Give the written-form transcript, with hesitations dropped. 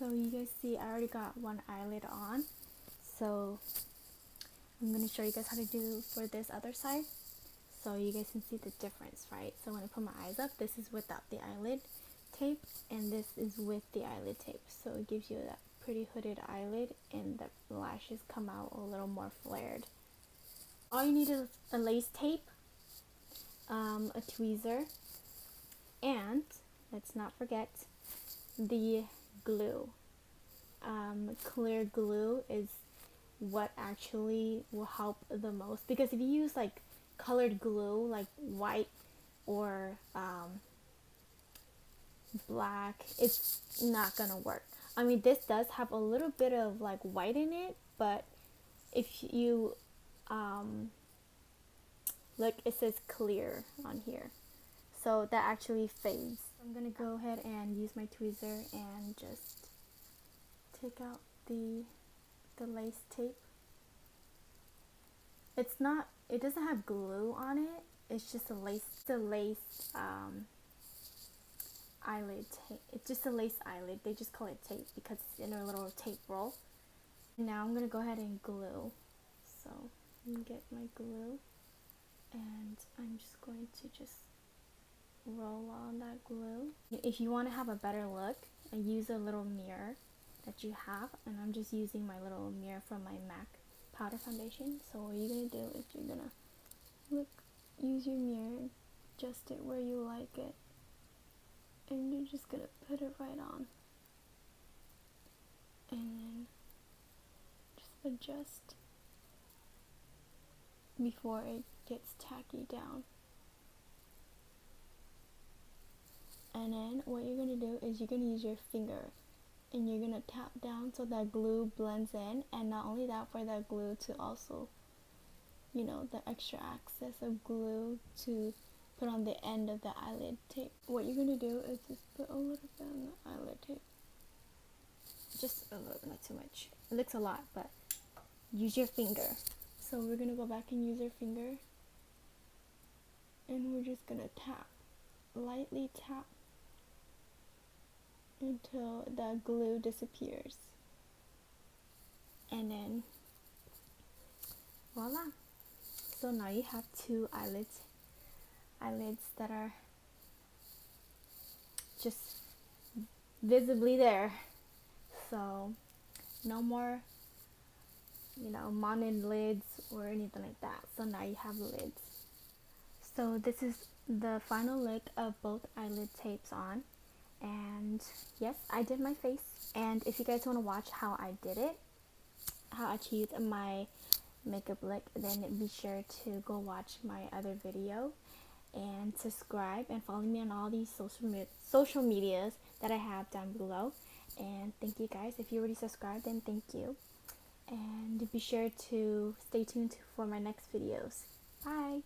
So you guys see I already got one eyelid on, so I'm going to show you guys how to do for this other side so you guys can see the difference, right? So when I put my eyes up, this is without the eyelid tape and this is with the eyelid tape, so it gives you that pretty hooded eyelid and the lashes come out a little more flared. All you need is a lace tape, a tweezer, and let's not forget the glue. Clear glue is what actually will help the most, because if you use like colored glue like white or black, it's not gonna work. I mean, this does have a little bit of like white in it, but if you look, it says clear on here, so that actually fades. I'm gonna go ahead and use my tweezer and just take out the lace tape. It doesn't have glue on it, it's just a lace eyelid tape. It's just a lace eyelid, they just call it tape because it's in a little tape roll. Now I'm gonna go ahead and glue, so I'm gonna get my glue and I'm just going to just roll on that glue. If you want to have a better look, use a little mirror that you have, and I'm just using my little mirror from my MAC powder foundation. So what you're gonna do is you're gonna use your mirror, adjust it where you like it, and you're just gonna put it right on, and then just adjust before it gets tacky down. And then what you're gonna do is you're gonna use your finger and you're gonna tap down so that glue blends in, and not only that, for that glue to also, you know, the extra access of glue to put on the end of the eyelid tape. What you're gonna do is just put a little bit on the eyelid tape, just a little, not too much. It looks a lot, but use your finger. So we're gonna go back and use our finger, and we're just gonna tap, lightly tap, until the glue disappears, and then voila. So now you have two eyelids that are just visibly there. So no more, you know, mounted lids or anything like that. So now you have lids. So this is the final look of both eyelid tapes on. And yes, I did my face. And if you guys want to watch how I did it, how I achieved my makeup look, then be sure to go watch my other video and subscribe and follow me on all these social medias that I have down below. And thank you guys. If you already subscribed, then thank you. And be sure to stay tuned for my next videos. Bye.